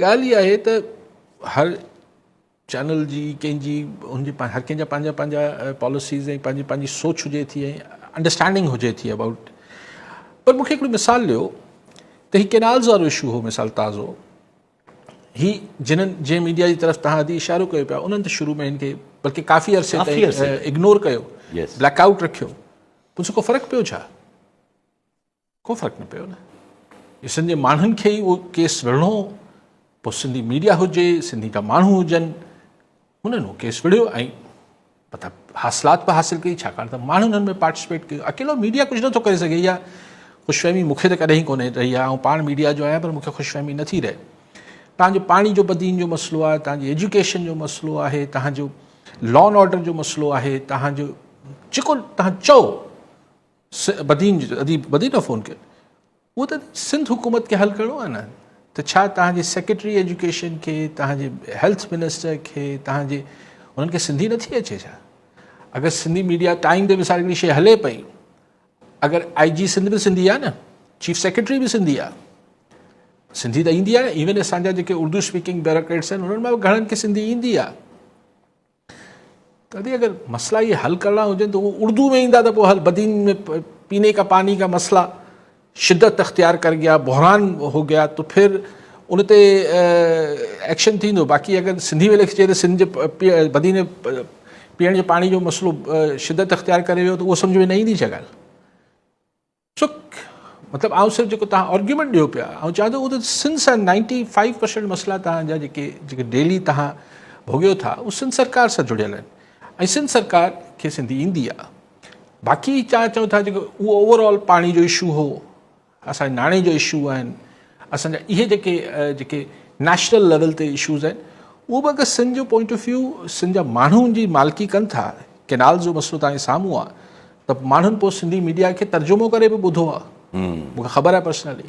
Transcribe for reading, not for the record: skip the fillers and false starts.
ॻाल्हि इहा आहे त हर चैनल जी कंहिंजी हुनजी हर कंहिंजा पंहिंजा पंहिंजा पॉलिसीज़ ऐं पंहिंजी पंहिंजी सोच हुजे थी ऐं अंडरस्टैंडिंग हुजे थी अबाउट। पर मूंखे हिकिड़ी मिसाल ॾियो त हीउ केनाल्स वारो इशू हो, मिसाल ताज़ो ही जिन्हनि जंहिं मीडिया जी तरफ़ तव्हां अॼु इशारो कयो पिया उन्हनि त शुरू में हिनखे बल्कि काफ़ी अरसे ताईं इग्नोर कयो, ब्लैकआउट रखियो, पोइ को फ़र्क़ु पियो छा? को फ़र्क़ु न पियो न। सिंध जे माण्हुनि खे ई उहो केस विढ़णो, पोइ सिंधी मीडिया हुजे, सिंधी जा माण्हू हुजनि, हुननि उहो केस विढ़ियो ऐं मतिलबु हासिलात बि हासिलु कई, छाकाणि त माण्हुनि हुन में पार्टिसिपेट कयो। अकेलो मीडिया कुझु नथो करे सघे। इहा ख़ुशफ़हमी मूंखे त कॾहिं कोन्हे रही आहे, ऐं पाण मीडिया जो आहियां, पर मूंखे ख़ुशफ़हमी नथी रहे। तव्हांजो पाणी जो बदीन जो मसइलो आहे, तव्हांजी एजुकेशन जो मसइलो आहे, तव्हांजो लॉ एंड ऑर्डर जो मसइलो आहे, तव्हांजो जेको तव्हां चओ बदीन न फ़ोन कयो, उहो त सिंध हुकूमत खे हल करिणो आहे न। त छा तव्हांजे सेक्रेटरी एजुकेशन खे, तव्हांजे हेल्थ मिनिस्टर खे, तव्हांजे उन्हनि खे सिंधी नथी अचे छा? अगरि सिंधी मीडिया टाइम ते मिसाल हिकिड़ी शइ हले पई, अगरि IG सिंध बि सिंधी आहे न, चीफ सेक्रेटरी बि सिंधी आहे, सिंधी त ईंदी आहे। इवन असांजा जेके उर्दू स्पीकिंग ब्यूरोक्रेट्स आहिनि उन्हनि मां बि घणनि खे सिंधी ईंदी आहे। तॾहिं अगरि मसला इहे हल करणा हुजनि त उहो उर्दू में ईंदा त पोइ हल बदीन में पीने का पानी का मसला शिद्दत अख्तियार कर गया, बहरान हो गया, तो फिर उन ते एक्शन थींदो। बाक़ी अगरि सिंधी में लिखिजे त सिंध जे बदीन में पीअण जे पाणी जो मसइलो शिद्दत अख्तियार करे वियो त उहो सम्झ में न ईंदी छा ॻाल्हि? सो मतिलबु आउं सिर्फ़ु जेको तव्हां आर्ग्यूमेंट ॾियो पिया, ऐं चवां थो उहो त सिंध सां 95% मसइला तव्हांजा जेके डेली तव्हां भोॻियो था उहो सिंध सरकार सां जुड़ियल आहिनि, ऐं सिंध सरकार खे सिंधी ईंदी आहे। बाक़ी चऊं था जेको उहो ओवरऑल पाणी जो इशू हो, असांजे नाणे जो इशू आहिनि, असांजा इहे जेके नेशनल लेवल ते इशूज़ आहिनि, उहो बि अगरि सिंध जो पॉइंट ऑफ व्यू सिंध जा माण्हुनि जी मालिकी कनि था, केनाल जो मसइलो तव्हांजे साम्हूं आहे, त माण्हुनि पोइ सिंधी मीडिया खे तर्जुमो करे बि ॿुधो आहे, मूंखे ख़बर आहे पर्सनली।